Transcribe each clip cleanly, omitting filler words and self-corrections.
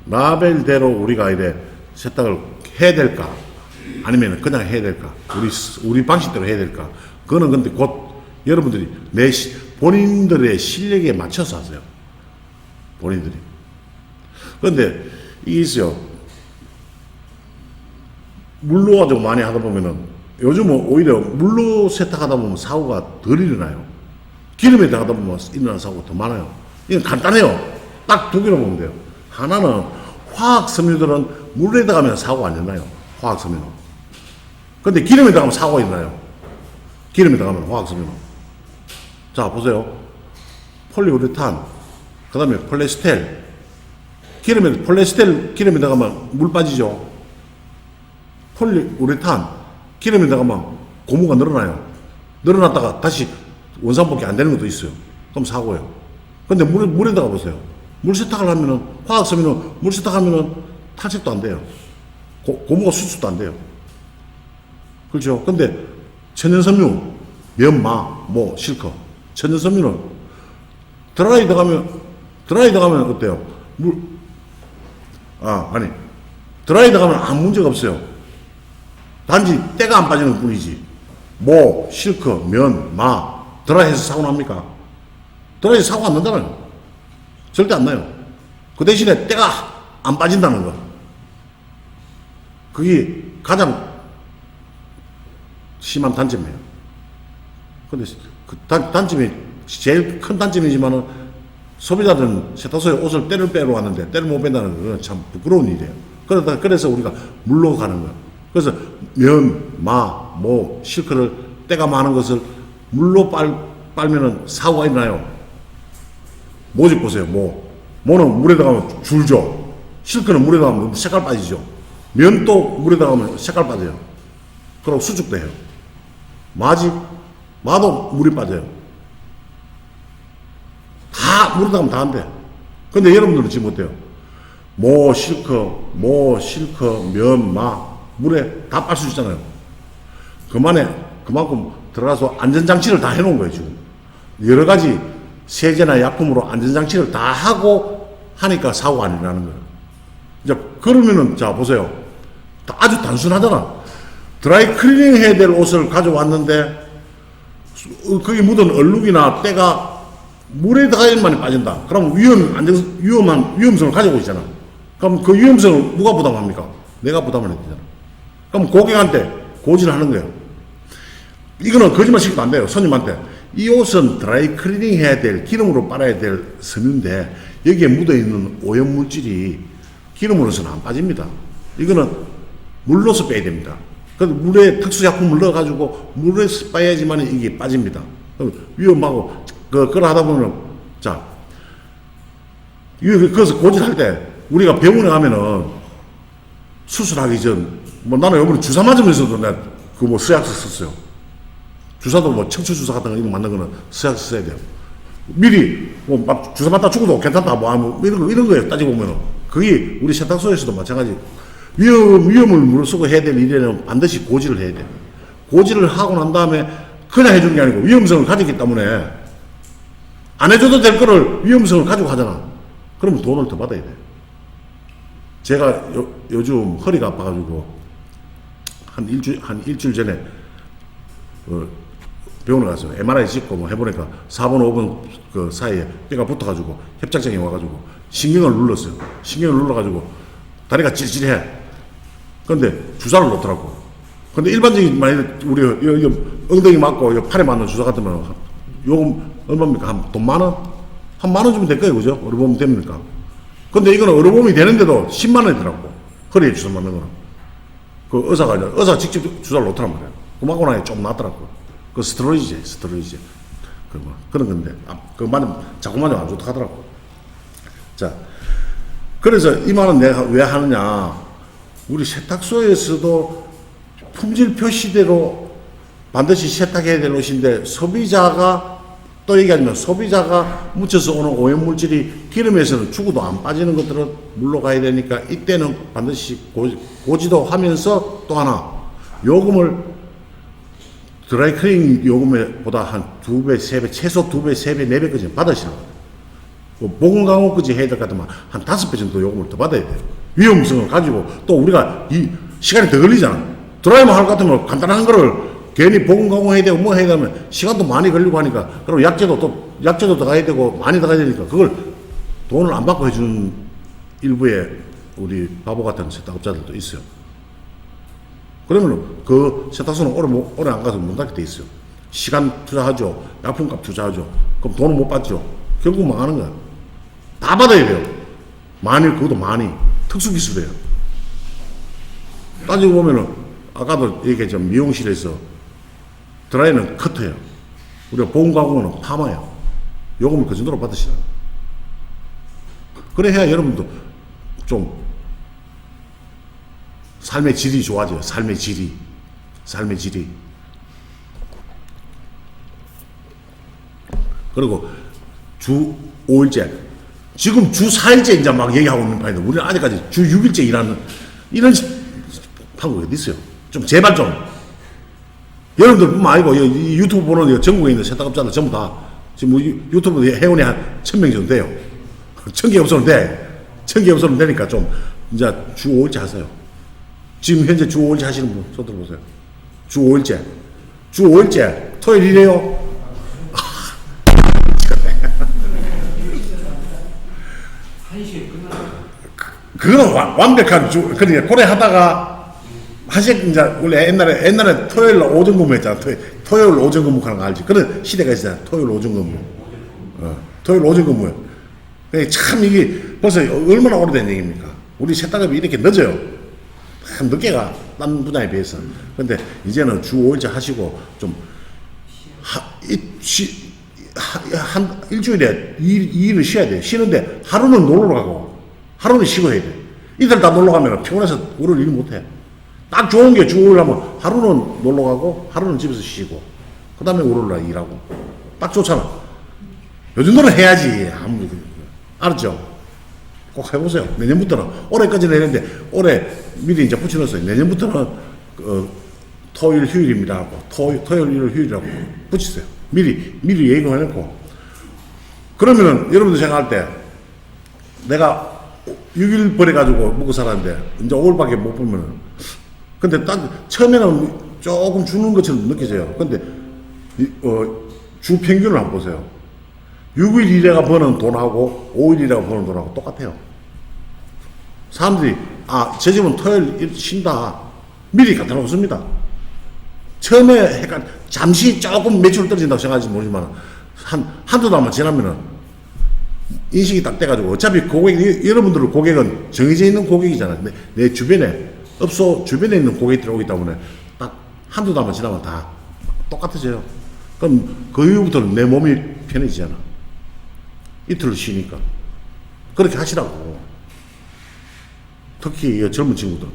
라벨대로 우리가 이래 세탁을 해야 될까? 아니면 그냥 해야 될까? 우리 방식대로 해야 될까? 그거는 근데 곧 여러분들이 본인들의 실력에 맞춰서 하세요. 본인들이. 그런데 이게 있어요. 물로 가지고 많이 하다 보면은 요즘은 오히려 물로 세탁하다 보면 사고가 덜 일어나요. 기름에 들어가다 보면 일어나는 사고가 더 많아요. 이건 간단해요. 딱 두 개로 보면 돼요. 하나는 화학 섬유들은 물에 들어가면 사고가 안 일어나요. 화학 섬유는. 근데 기름에 들어가면 사고가 일어나요. 기름에 들어가면 화학 섬유는. 자, 보세요. 폴리우레탄, 그 다음에 폴리에스텔. 폴리에스텔 기름에 들어가면 물 빠지죠. 폴리우레탄, 기름에 들어가면 고무가 늘어나요. 늘어났다가 다시 원상복귀 안 되는 것도 있어요. 그럼 사고예요. 근데 물에다가 보세요. 물 세탁을 하면은, 화학섬유는 물 세탁하면은 탈색도 안 돼요. 고무가 수축도 안 돼요. 그렇죠. 근데 천연섬유, 면마, 실크. 천연섬유는 드라이 들어가면 어때요? 드라이 들어가면 아무 문제가 없어요. 단지 때가 안 빠지는 뿐이지. 실크, 면, 마, 드라이해서 사고 납니까? 드라이해서 사고 안 난다는 절대 안 나요. 그 대신에 때가 안 빠진다는 거. 그게 가장 심한 단점이에요. 근데 그 단점이 제일 큰 단점이지만은 소비자들은 세탁소에 옷을 때를 빼러 왔는데 때를 못 뺀다는 건 참 부끄러운 일이에요. 그래서 우리가 물로 가는 거예요. 그래서 면, 마, 실크를 때가 많은 것을 물로 빨면은 사고가 일어나요. 모집 보세요. 모는 물에 들어가면 줄죠. 실크는 물에 들어가면 색깔 빠지죠. 면도 물에 들어가면 색깔 빠져요. 그리고 수축도 해요. 마도 물이 빠져요. 다 물에 들어가면 다 안 돼. 근데 여러분들은 지금 어때요? 실크, 면, 마 물에 다 빨 수 있잖아요. 그만큼 들어가서 안전장치를 다 해놓은 거예요, 지금. 여러 가지 세제나 약품으로 안전장치를 다 하고 하니까 사고가 안 일어나는 거예요. 이제, 그러면은, 자, 보세요. 아주 단순하잖아. 드라이 클리닝 해야 될 옷을 가져왔는데, 거기 묻은 얼룩이나 때가 물에 들어가야만 빠진다. 그럼 위험성을 가지고 있잖아. 그럼 그 위험성을 누가 부담합니까? 내가 부담을 해야 되잖아. 그럼 고객한테 고지를 하는 거예요. 이거는 거짓말 시키면 안 돼요. 손님한테. 이 옷은 드라이 클리닝 해야 될, 기름으로 빨아야 될 섬유인데, 여기에 묻어있는 오염물질이 기름으로서는 안 빠집니다. 이거는 물로서 빼야 됩니다. 그래서 물에 특수약품을 넣어가지고 물에서 빠야지만 이게 빠집니다. 위험하고, 그걸 하다 보면, 자, 그래서 고지할 때, 우리가 병원에 가면은 수술하기 전, 나는 요번에 주사 맞으면서도 내가 서약서 썼어요. 주사도 척추주사 같은 거 이런 거 맞는 거는 서약서 써야 돼요. 미리, 주사 맞다 죽어도 괜찮다, 이런 거예요. 따지고 보면은. 그게 우리 세탁소에서도 마찬가지. 위험을 무릅쓰고 해야 될 일에는 반드시 고지를 해야 돼요. 고지를 하고 난 다음에 그냥 해주는 게 아니고 위험성을 가지기 때문에 안 해줘도 될 거를 위험성을 가지고 하잖아. 그러면 돈을 더 받아야 돼. 제가 요즘 허리가 아파가지고 한 일주일 전에 병원에 가서 MRI 찍고 해보니까 4번, 5번 그 사이에 뼈가 붙어가지고 협착증이 와가지고 신경을 눌렀어요. 신경을 눌러가지고 다리가 찔찔해. 근데 주사를 놓더라고. 근데 일반적인 우리 엉덩이 맞고 팔에 맞는 주사 같으면 요금 얼마입니까? 돈 만원? 한 만원 주면 될 거예요. 그죠? 의료보험 됩니까? 근데 이거는 의료보험이 되는데도 10만원이더라고. 허리에 주사 맞는 거는. 그 의사가 직접 주사를 놓더란 말이야. 그 맞고 나니 좀 낫더라고. 그 스테로이드. 그런 건데. 자꾸 맞으면 안 좋다 하더라고. 자. 그래서 이 말은 내가 왜 하느냐. 우리 세탁소에서도 품질 표시대로 반드시 세탁해야 될 옷인데 또 얘기하면 소비자가 묻혀서 오는 오염물질이 기름에서는 죽어도 안 빠지는 것들은 물로 가야 되니까 이때는 반드시 고지도 하면서 또 하나 요금을 드라이클리닝 요금보다 한 2배, 3배, 최소 2배, 3배, 4배까지 받으시는 거예요. 보건 강호까지 해야 될 것 같으면 한 5배 정도 요금을 더 받아야 돼요. 위험성을 가지고 또 우리가 이 시간이 더 걸리잖아. 드라이브 할 것 같으면 간단한 거를 괜히 보건 강호 해야 되고 뭐 해야 되면 시간도 많이 걸리고 하니까 그리고 약제도 더 가야 되고 많이 더 가야 되니까 그걸 돈을 안 받고 해주는 일부의 우리 바보 같은 세탁업자들도 있어요. 그러면 그 세탁소는 오래 안 가서 문 닫게 돼 있어요. 시간 투자하죠. 약품값 투자하죠. 그럼 돈은 못 받죠. 결국 망하는 거야. 다 받아야 돼요. 그것도 많이. 특수기술이에요. 따지고 보면은, 아까도 얘기했지만 미용실에서 드라이는 커트예요. 우리가 보온가공은 파마예요. 요금을 그 정도로 받으시라. 그래야 여러분도 좀 삶의 질이 좋아져요. 삶의 질이. 그리고 주 5일째. 지금 주 4일째 이제 막 얘기하고 있는 판인데, 우리는 아직까지 주 6일째 일하는, 이런 판국이 어디 있어요? 좀, 제발 좀. 여러분들 뿐만 아니고, 이 유튜브 보는 전국에 있는 세탁업자들 전부 다, 지금 유튜브 회원이 한 1000명 정도 돼요. 1000개 없으면 돼. 1000개 없으면 되니까 좀, 이제 주 5일째 하세요. 지금 현재 주 5일째 하시는 분, 손 들어보세요. 주 5일째. 주 5일째. 토요일이래요. 그거는 완벽한 그러니까 고래 하다가 이제 원래 옛날에 토요일 오전 근무 했잖아. 토요일 오전 근무 하는 거 알지? 그런 시대가 있잖아. 토요일 오전 근무. 토요일 오전 근무요. 참 이게 벌써 얼마나 오래된 얘기입니까? 우리 세탁업이 이렇게 늦어요. 참 늦게 가. 딴 분야에 비해서. 근데 이제는 주 5일째 하시고 좀 일주일에 2일을 쉬어야 돼. 쉬는데 하루는 놀러 가고 하루는 쉬고 해야 돼. 이들 다 놀러 가면 피곤해서 월요일 일 못 해. 딱 좋은 게 주 5일 하면 하루는 놀러 가고 하루는 집에서 쉬고 그 다음에 월요일 날 일하고 딱 좋잖아. 요 정도는 해야지. 아무리. 알았죠? 꼭 해보세요. 내년부터는 올해까지는 했는데 올해 미리 이제 붙여놨어요. 내년부터는 토요일 휴일입니다 하고 토요일 일요일 휴일이라고 붙이세요. 미리 얘기를 해놓고 그러면은 여러분들 생각할 때 내가 6일 버려가지고 먹고 살았는데 이제 5일밖에 못 보면은 근데 딱 처음에는 조금 주는 것처럼 느껴져요. 근데 주 평균을 한번 보세요. 6일 일해가 버는 돈하고 5일 일해가 버는 돈하고 똑같아요. 사람들이 저 집은 토요일 쉰다. 미리 갖다 놓습니다. 처음에 약간 잠시 조금 매출 떨어진다고 생각하지 모르지만 한두 달만 지나면은 인식이 딱 돼가지고 어차피 여러분들 고객은 정해져 있는 고객이잖아요. 내 주변에 업소 주변에 있는 고객들이 오기 때문에 딱 한두 달만 지나면 다 똑같아져요. 그럼 그 이후부터는 내 몸이 편해지잖아. 이틀을 쉬니까. 그렇게 하시라고. 특히 젊은 친구들.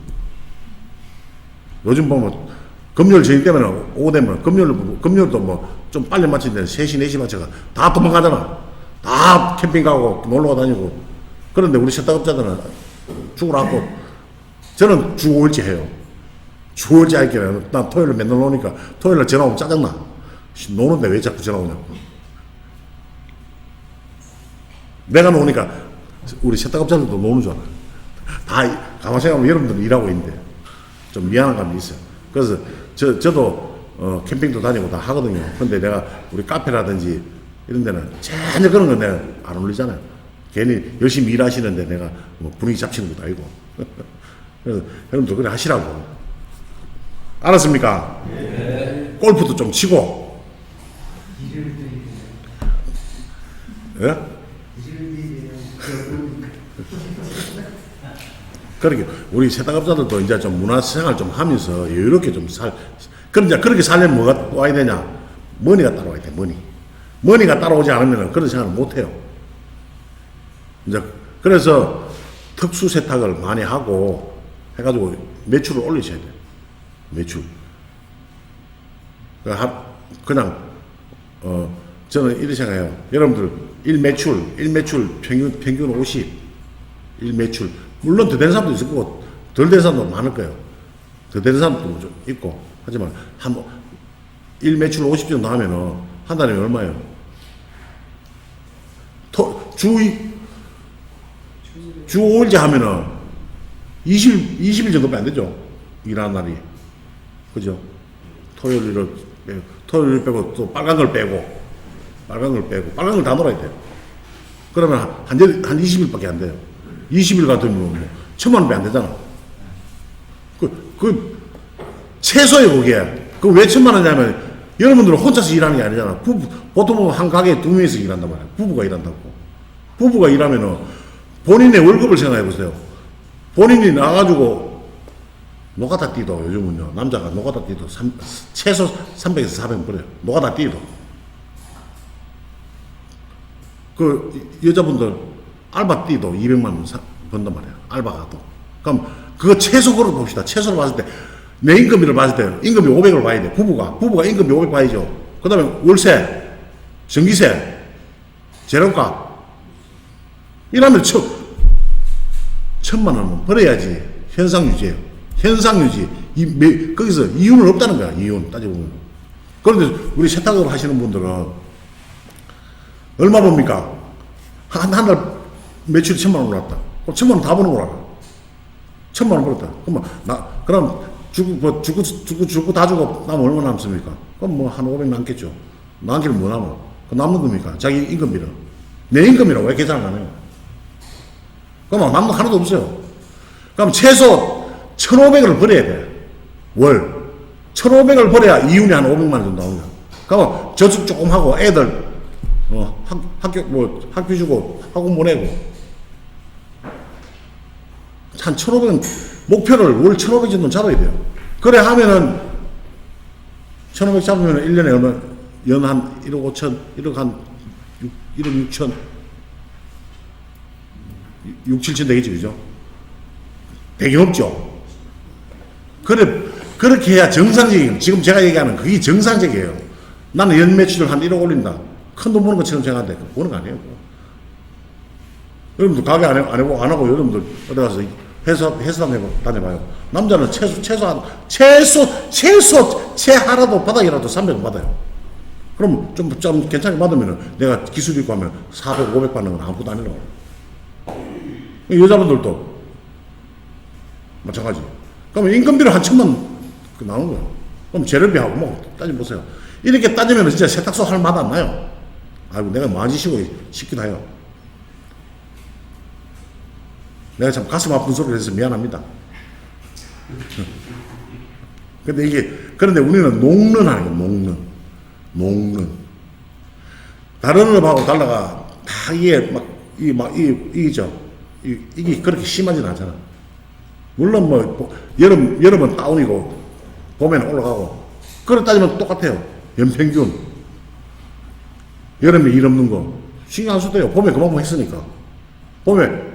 요즘 보면 금요일 저녁 되면 오후 되면 금요일도 뭐 좀 빨리 마치는데 3시, 4시 마쳐가 다 도망가잖아. 다 캠핑 가고 놀러 다니고. 그런데 우리 세탁업자들은 죽을 않고 저는 주 5일째 해요. 주 5일째 할게요. 난 토요일에 맨날 노니까 토요일에 전화 오면 짜증나. 노는데 왜 자꾸 전화 오냐고. 내가 노니까 우리 세탁업자들도 노는 줄 알아. 다 가만 생각하면 여러분들은 일하고 있는데 좀 미안한 감이 있어요. 그래서 저도 캠핑도 다니고 다 하거든요. 근데 내가 우리 카페라든지 이런 데는 전혀 그런 건 내가 안 올리잖아요. 괜히 열심히 일하시는데 내가 뭐 분위기 잡치는 것도 아니고. 그래서 여러분도 그래 하시라고. 알았습니까? 네. 골프도 좀 치고. 예? 그렇게 우리 세탁업자들도 이제 좀 문화생활 좀 하면서 이렇게 좀 그럼 이제 그렇게 살려면 뭐가 와야 되냐? 머니가 따라와야 돼. 머니가 따라오지 않으면 그런 생활을 못 해요. 이제 그래서 특수 세탁을 많이 하고 해가지고 매출을 올리셔야 돼요. 매출. 그냥 저는 이렇게 생각해요. 여러분들 일매출 평균 50. 일매출. 물론 더 되는 사람도 있을 거고 덜 되는 사람도 많을 거예요. 더 되는 사람도 좀 있고 하지만 일 매출 50 정도 하면은 한 달에 얼마예요? 주 5일째 하면은 20일 정도밖에 안 되죠. 일하는 날이. 그죠? 토요일을 빼고 또 빨간 걸 빼고 빨간 걸 다 놀아야 돼요. 그러면 한 20일밖에 안 돼요. 20일 같으면 뭐 1,000만 원밖에 안 되잖아. 최소의 그게. 그 왜 1,000만 원이냐면 여러분들은 혼자서 일하는 게 아니잖아. 보통 한 가게에 2명이서 일한단 말이야. 부부가 일한다고. 부부가 일하면은 본인의 월급을 생각해 보세요. 본인이 나가지고 노가다 뛰도 요즘은요. 남자가 노가다 뛰도 최소 300에서 400 벌어요. 노가다 뛰도. 그 여자분들 알바 뛰도 200만 원 번단 말이야. 알바 가도. 그럼 그거 최소 걸어 봅시다. 최소로 봤을 때 내 임금비를 봤을 때 임금비 500을 봐야 돼. 부부가 임금비 500 봐야죠. 그 다음에 월세, 전기세, 재료값 이러면 1,000만 원은 벌어야지 현상 유지예요. 현상 유지. 거기서 이윤은 없다는 거야. 이윤 따져보면. 그런데 우리 세탁을 하시는 분들은 얼마 봅니까? 한 달 매출이 1,000만 원 올랐다. 그럼 1,000만 원 다 버는 거라. 1,000만 원 벌었다. 그럼 주고 다 주고 남으면 얼마 남습니까? 그럼 뭐 한 500 남겠죠. 남기는 뭐 남아? 그 남는 겁니까? 자기 임금비는. 내 임금이라고 왜 계산을 안 해요? 그럼 남는 거 하나도 없어요. 그럼 최소 1,500을 벌어야 돼. 월. 1,500을 벌어야 이윤이 한 500만 원 정도 나옵니다. 그럼 저축 조금 하고 애들 학교 주고 학원 보내고 한 1,500은 목표를 월 1,500 정도 잡아야 돼요. 그래 하면은 1,500 잡으면 1년에 얼마 연 한 1억 5천 1억 한 1억 6천 6, 7천 되겠지 그죠? 되게 없죠. 그렇게 해야 정상적인 지금 제가 얘기하는 그게 정상적이에요. 나는 연 매출을 한 1억 올린다. 큰 돈 버는 것처럼 생각하는데 버는 거 아니에요. 여러분들 가게 안 하고 여러분들 어디 가서 회사 다녀봐요. 남자는 최하라도 바닥이라도 300원 받아요. 그럼 좀 괜찮게 받으면 내가 기술 있고 하면 400, 500 받는 건 아무것도 아니라고. 여자분들도 마찬가지. 그러면 임금비를 한 1,000만 나오는 거예요. 그럼 재료비하고 뭐 따져보세요. 이렇게 따지면 진짜 세탁소 할 맛 안 나요. 아이고 내가 많이 시키기도 해요. 내가 참 가슴 아픈 소리를 해서 미안합니다. 그런데 우리는 녹는하는 거예요, 녹는. 다른 업하고 달라가 다 이게 그렇게 심하진 않잖아. 물론 뭐, 여름은 다운이고, 봄에는 올라가고. 그렇게 따지면 똑같아요. 연평균. 여름에 일 없는 거. 신경 안 써도 돼요. 봄에 그만큼 했으니까. 봄에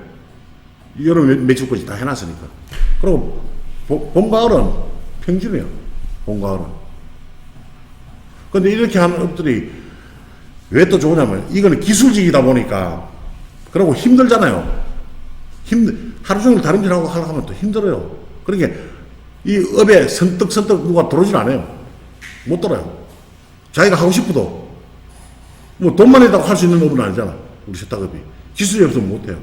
여름에 매출까지 다 해놨으니까. 그리고 봄, 가을은 평균이에요. 봄, 가을은. 근데 이렇게 하는 업들이 왜 또 좋으냐면 이거는 기술직이다 보니까 그리고 힘들잖아요. 하루 종일 다른 일 하고 하려고 하면 또 힘들어요. 그러니까 이 업에 선뜻 누가 들어오질 않아요. 못 들어요. 자기가 하고 싶어도 뭐 돈만 있다고 할 수 있는 업은 아니잖아. 우리 세탁업이. 기술이 없으면 못해요.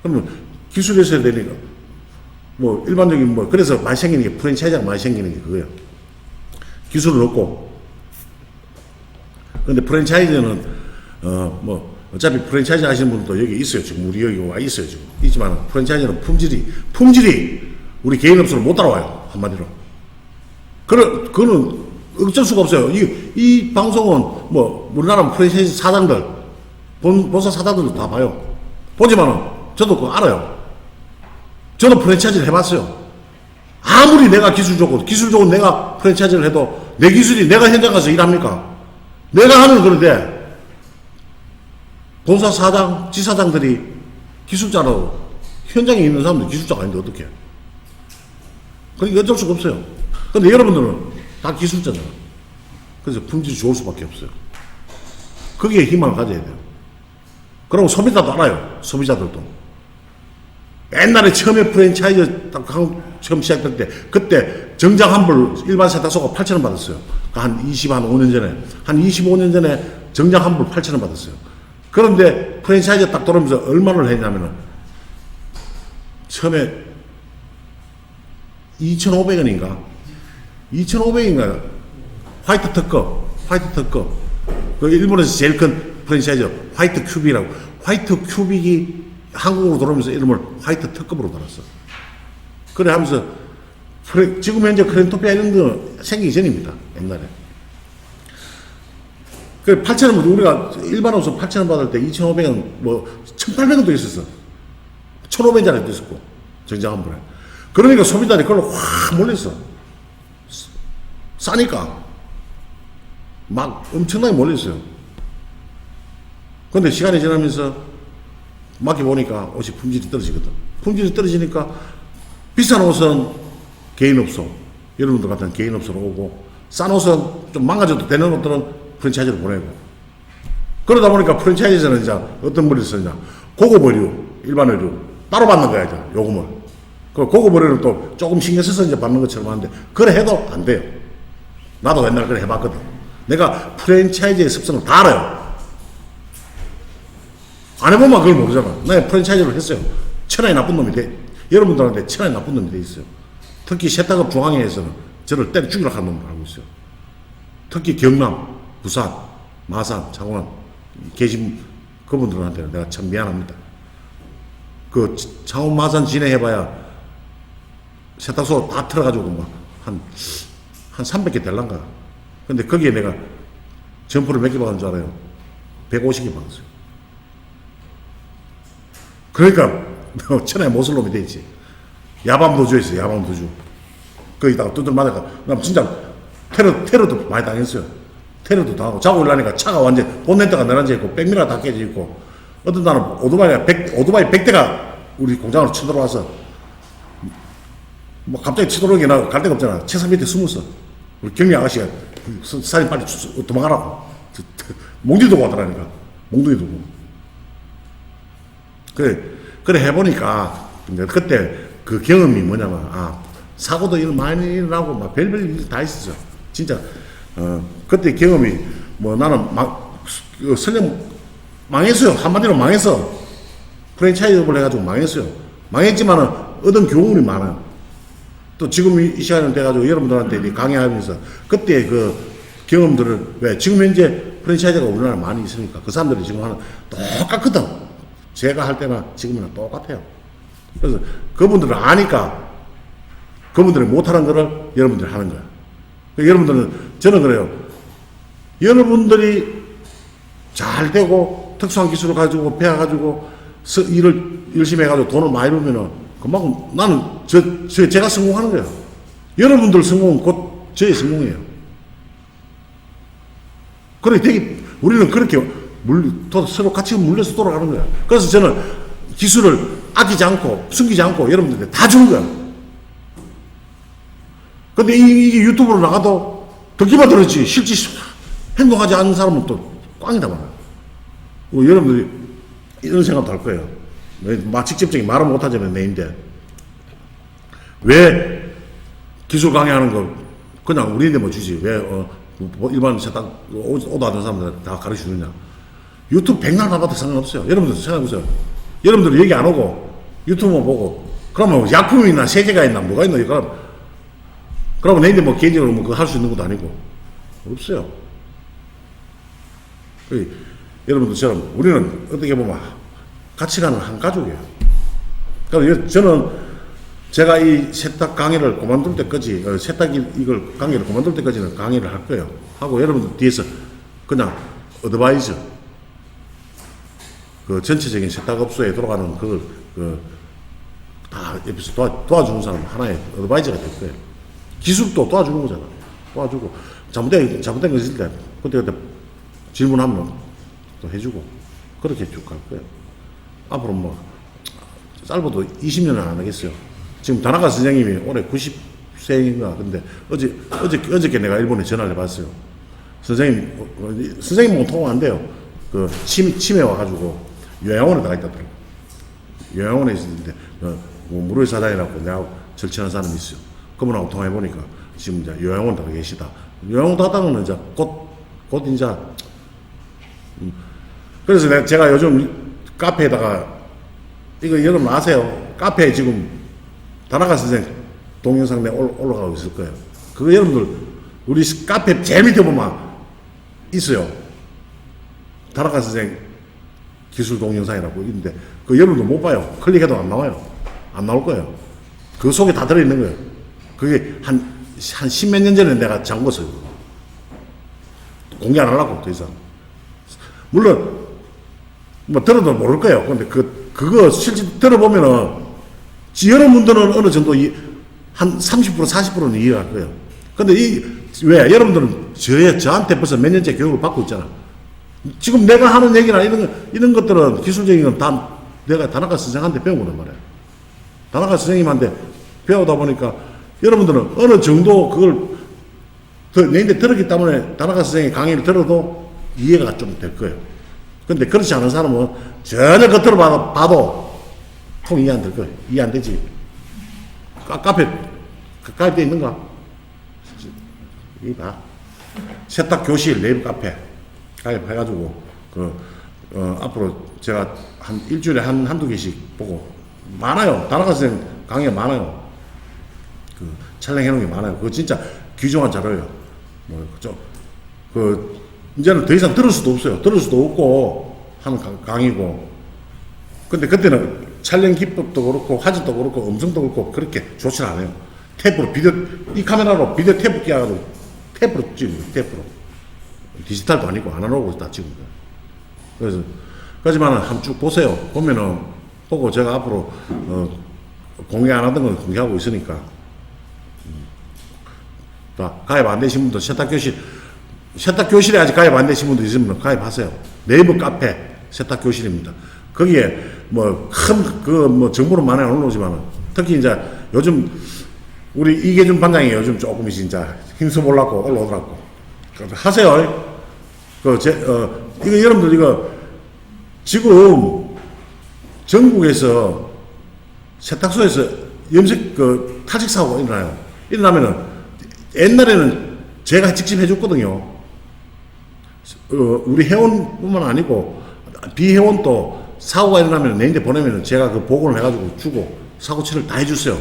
그러면 기술이 있어야 되니까 뭐 일반적인 뭐 그래서 많이 생기는 게 프랜차이즈가 많이 생기는 게 그거예요. 기술은 없고. 근데 프랜차이즈는 뭐 어차피 프랜차이즈 하시는 분도 여기 있어요. 지금 우리 여기 와 있어요. 지금 있지만 프랜차이즈는 품질이 우리 개인업소를 못 따라와요. 한마디로. 그거는 어쩔 수가 없어요. 이 방송은 뭐 우리나라 프랜차이즈 사장들 본사 사장들도 다 봐요. 보지만은 저도 그거 알아요. 저도 프랜차이즈를 해봤어요. 아무리 내가 기술 좋고 내가 프랜차이즈를 해도 내 기술이 내가 현장 가서 일합니까? 내가 하는 그런데 본사 사장, 지사장들이 기술자로 현장에 있는 사람들 기술자가 아닌데 어떡해. 그러니까 어쩔 수가 없어요. 근데 여러분들은 다 기술자잖아. 그래서 품질이 좋을 수밖에 없어요. 거기에 희망을 가져야 돼요. 그리고 소비자도 알아요. 소비자들도. 옛날에 처음에 프랜차이즈 처음 시작될 때 그때 정장 한 벌 일반 세탁소가 8,000원 받았어요. 한 25년 전에. 한 25년 전에 정장 한 불 8,000원 받았어요. 그런데 프랜차이즈 딱 들어오면서 얼마를 했냐면은 처음에 2,500원인가? 2,500원인가? 화이트 특급. 그 일본에서 제일 큰 프랜차이즈 화이트 큐빅이라고. 화이트 큐빅이 한국으로 들어오면서 이름을 화이트 특급으로 달았어. 그래 하면서 지금 현재 크랜토피아 이런 거 생기기 전입니다. 옛날에. 그 8,000원, 우리가 일반 옷은 8,000원 받을 때 2,500원, 뭐 1,800원도 있었어. 1,500원짜리도 있었고 정장 한 번에. 그러니까 소비자들이 그걸로 확 몰렸어. 싸니까 막 엄청나게 몰렸어요. 근데 시간이 지나면서 막히 보니까 옷이 품질이 떨어지거든. 품질이 떨어지니까 비싼 옷은 개인업소, 여러분들 같은 개인업소로 오고, 싼 옷은 좀 망가져도 되는 옷들은 프랜차이즈로 보내고. 그러다 보니까 프랜차이즈는 이제 어떤 머리를 쓰냐. 고급 의류, 일반 의류 따로 받는 거야, 이제 요금을. 그 고급 의류를 또 조금 신경 써서 이제 받는 것처럼 하는데, 그래 해도 안 돼요. 나도 옛날에 그래 해봤거든. 내가 프랜차이즈의 습성을 다 알아요. 안 해보면 그걸 모르잖아. 나 프랜차이즈를 했어요. 천하의 나쁜 놈이 돼. 여러분들한테 천하의 나쁜 놈이 돼 있어요. 특히 세탁업 중앙회에서는 저를 때려 죽이려고 하는 놈을 알고 있어요. 특히 경남, 부산, 마산, 창원 계신 그분들한테는 내가 참 미안합니다. 그 창원, 마산 진행해봐야 세탁소 다 틀어가지고 막 한 300개 될란가. 근데 거기에 내가 점포를 몇 개 받은 줄 알아요? 150개 받았어요. 그러니까 천하의 모슬놈이 돼 있지. 야밤도주에 있어요. 야밤도주. 거기다가 두들 맞아가. 나 진짜 테러도 많이 당했어요. 테러도 당하고 자고 일어나니까 차가 완전 본네트가 내려앉아 있고 백미러가 다 깨져 있고, 어떤 날은 오토바이 100대가 우리 공장으로 쳐들어와서 뭐 갑자기 쳐들어오게 나 갈 데가 없잖아. 책상 밑에 숨었어. 우리 경리 아가씨가 사진 빨리 도망가라고 몽둥이 두고 하더라니까. 몽둥이 두고. 그래 해보니까 그때 그 경험이 뭐냐면, 사고도 많이 일어나고 막 별별 일 다 있었어. 진짜 그때 경험이 뭐 나는 설령 망했어요. 한마디로 망했어. 프랜차이즈업을 해가지고 망했어요. 망했지만은 얻은 교훈이 많아요. 또 지금 이 시간이 돼가지고 여러분들한테 강의하면서 그때 그 경험들을, 왜 지금 현재 프랜차이즈가 우리나라에 많이 있으니까 그 사람들이 지금 하는 똑같거든. 제가 할 때나 지금이나 똑같아요. 그래서 그분들은 아니까 그분들이 못하는 거를 여러분들이 하는 거야. 여러분들은, 저는 그래요. 여러분들이 잘 되고 특수한 기술을 가지고 배워가지고 일을 열심히 해가지고 돈을 많이 벌면은 그만큼 나는 제가 성공하는 거예요. 여러분들 성공은 곧 저의 성공이에요. 그래 되게 우리는 그렇게 서로 같이 물려서 돌아가는 거야. 그래서 저는 기술을 아끼지 않고 숨기지 않고 여러분들한테 다 주는 거야. 근데 이게 유튜브로 나가도 듣기만 들었지 실제 행동하지 않는 사람은 또 꽝이다 말이야. 여러분들이 이런 생각도 할 거예요. 막 직접적인 말은 못하자면 내인데, 왜 기술 강의하는 거 그냥 우리한테 뭐 주지, 왜 일반 세탁 오도 하던 사람들 다 가르쳐주느냐. 유튜브 백날 봐도 상관없어요. 여러분들 생각해보세요. 여러분들 얘기 안 오고 유튜브만 보고 그러면 약품이나 세제가 있나 뭐가 있나. 그러면 내인데 뭐 개인적으로 뭐 그거 할 수 있는 것도 아니고 없어요. 여러분들처럼 우리는 어떻게 보면 같이 가는 한 가족이에요. 그러니까 저는 제가 이 세탁 강의를 그만둘 때까지, 이걸 강의를 그만둘 때까지는 강의를 할 거예요. 하고 여러분들 뒤에서 그냥 어드바이저, 그 전체적인 세탁업소에 돌아가는 그걸 다 옆에서 도와주는 사람 하나의 어드바이저가 될 거예요. 기술도 도와주는 거잖아. 도와주고 잘못된 거 있을 때 그때 질문하면 또 해주고 그렇게 쭉 갈 거예요. 앞으로 뭐 짧아도 20년은 안 하겠어요. 지금 다나카 선생님이 올해 90세인가. 근데 어저께 내가 일본에 전화를 해봤어요. 선생님은 통화 안 돼요. 그 치매 와가지고 요양원에 나가 있다더라고. 요양원에 있는데 무료의 사장이라고 내가 절친한 사람이 있어요. 그분하고 통화해보니까 지금 이제 요양원 나가 계시다. 영다당은 이제 곧 이제 그래서 제가 요즘 카페에다가 이거 여러분 아세요? 카페에 지금 다나카 선생 동영상 내 올라가고 있을 거예요. 그거 여러분들 우리 카페 제일 밑에 보면 있어요. 다나카 선생 기술 동영상이라고 있는데 그 여러분들 못 봐요. 클릭해도 안 나와요. 안 나올 거예요. 그 속에 다 들어있는 거예요. 그게 한 십몇 년 전에 내가 잠궜어요. 공개 안 하려고 더 이상. 물론 뭐 들어도 모를 거예요. 근데 그거 실제 들어보면은 여러분들은 어느 정도 한 30% 40%는 이해할 거예요. 근데 왜 여러분들은 저한테 벌써 몇 년째 교육을 받고 있잖아. 지금 내가 하는 얘기나 이런 것들은 기술적인 건 다 내가 다나카 선생한테 배운 거란 말이야. 다나카 선생님한테 배우다 보니까 여러분들은 어느 정도 그걸 내인데 들었기 때문에 다나카 선생의 강의를 들어도 이해가 좀 될 거예요. 근데 그렇지 않은 사람은 전혀 겉으로 봐도 통 이해 안 될 거예요. 이해 안 되지. 카페 가입돼 있는가? 이봐. 세탁 교실 네이버 카페 가입해가지고 앞으로 제가 한 일주일에 한두 개씩 보고 많아요. 다나카 선생 강의가 많아요. 촬영해 놓은 게 많아요. 그거 진짜 귀중한 자료예요. 이제는 더 이상 들을 수도 없어요. 들을 수도 없고 하는 강의고. 근데 그때는 촬영 기법도 그렇고 화질도 그렇고 음성도 그렇고 그렇게 좋진 않아요. 테이프로 이 카메라로 비디오 테이프 끼워가지고 테이프로 찍는 거예요. 테이프로. 디지털도 아니고 아날로그로 다 찍은 거예요. 그래서 그렇지만 한번 쭉 보세요. 보면은 보고 제가 앞으로 공개 안 하던 건 공개하고 있으니까 가입 안 되신 분들 세탁교실에 아직 가입 안 되신 분들 있으면 가입하세요. 네이버 카페 세탁교실입니다. 거기에 정보는 많이 안 올라오지만 특히 이제 요즘 우리 이계준 반장이 요즘 조금 진짜 힘써보려고 올라오더라고. 하세요. 이거 여러분들 이거 지금 전국에서 세탁소에서 염색 탈색 사고가 일어나요. 일어나면은 옛날에는 제가 직접 해줬거든요. 우리 회원뿐만 아니고 비회원도 사고가 일어나면 내인데 보내면 제가 그 복원을 해가지고 주고 사고 치료를 다 해줬어요.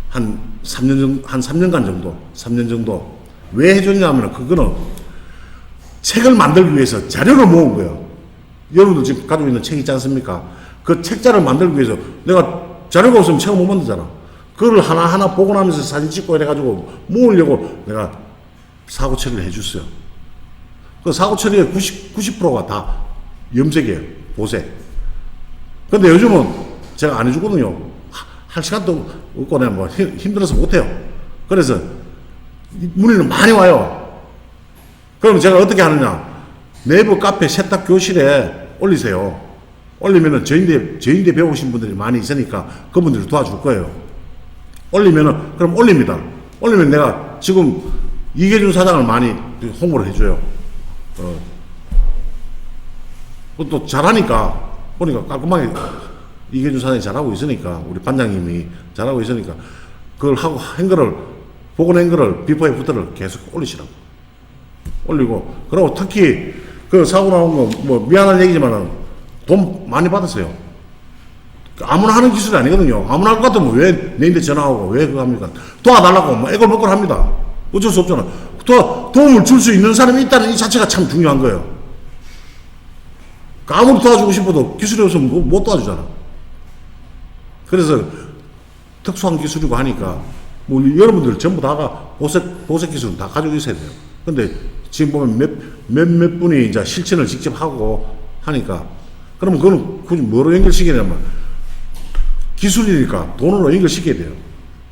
한 3년간 정도. 3년 정도. 왜 해줬냐면 그거는 책을 만들기 위해서 자료를 모은 거예요. 여러분들 지금 가지고 있는 책 있지 않습니까? 그 책자를 만들기 위해서 내가 자료가 없으면 책을 못 만들잖아. 그걸 하나하나 복원하면서 사진 찍고 이래가지고 모으려고 내가 사고 처리를 해줬어요. 그 사고 처리의 90%가 다 염색이에요. 보색. 근데 요즘은 제가 안 해주거든요. 할 시간도 없고 내가 뭐 힘들어서 못해요. 그래서 문의는 많이 와요. 그럼 제가 어떻게 하느냐. 네이버 카페 세탁 교실에 올리세요. 올리면은 저인대 배우신 분들이 많이 있으니까 그분들이 도와줄 거예요. 올리면은, 그럼 올립니다. 올리면 내가 지금 이계준 사장을 많이 홍보를 해줘요. 또 잘하니까, 보니까 깔끔하게 이계준 사장이 잘하고 있으니까, 우리 반장님이 잘하고 있으니까, 그걸 하고 복원한 거를, 비포 애프터를 계속 올리시라고. 올리고, 그리고 특히 그 사고 나온 거, 뭐 미안한 얘기지만은 돈 많이 받았어요. 아무나 하는 기술이 아니거든요. 아무나 할 것 같으면 왜 내인데 전화하고 왜 그거 합니까? 도와달라고 뭐 애걸복걸 합니다. 어쩔 수 없잖아. 도움을 줄 수 있는 사람이 있다는 이 자체가 참 중요한 거예요. 아무리 도와주고 싶어도 기술이 없으면 못 도와주잖아. 그래서 특수한 기술이고 하니까 뭐 여러분들 전부 다가 보색 기술은 다 가지고 있어야 돼요. 근데 지금 보면 몇몇 분이 이제 실천을 직접 하고 하니까 그러면 그거는 굳이 뭐로 연결시키냐면 기술이니까 돈으로 연결시켜야 돼요.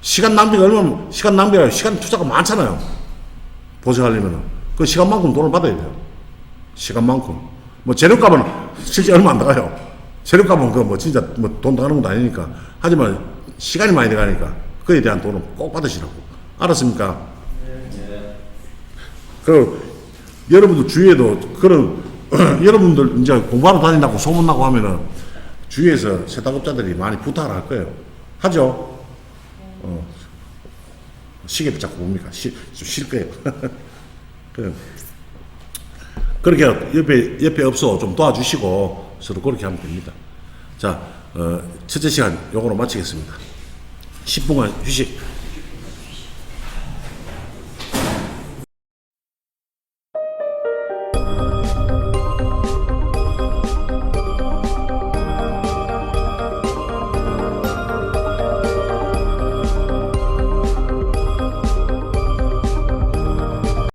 시간 낭비가 시간 투자가 많잖아요. 보색하려면은 그 시간만큼 돈을 받아야 돼요. 시간만큼. 뭐 재료값은 실제 얼마 안 나가요. 재료값은 뭐 진짜 뭐 돈 나가는 것도 아니니까. 하지만 시간이 많이 들어가니까 그에 대한 돈은 꼭 받으시라고. 알았습니까? 네. 여러분들 주위에도 그런 여러분들 이제 공부하러 다닌다고 소문나고 하면은 주위에서 세탁업자들이 많이 부탁을 할 거예요. 하죠? 시계도 자꾸 봅니까? 쉴 거예요. 그렇게 옆에 업소 좀 도와주시고 서로 그렇게 하면 됩니다. 자, 첫째 시간 요거로 마치겠습니다. 10분간 휴식.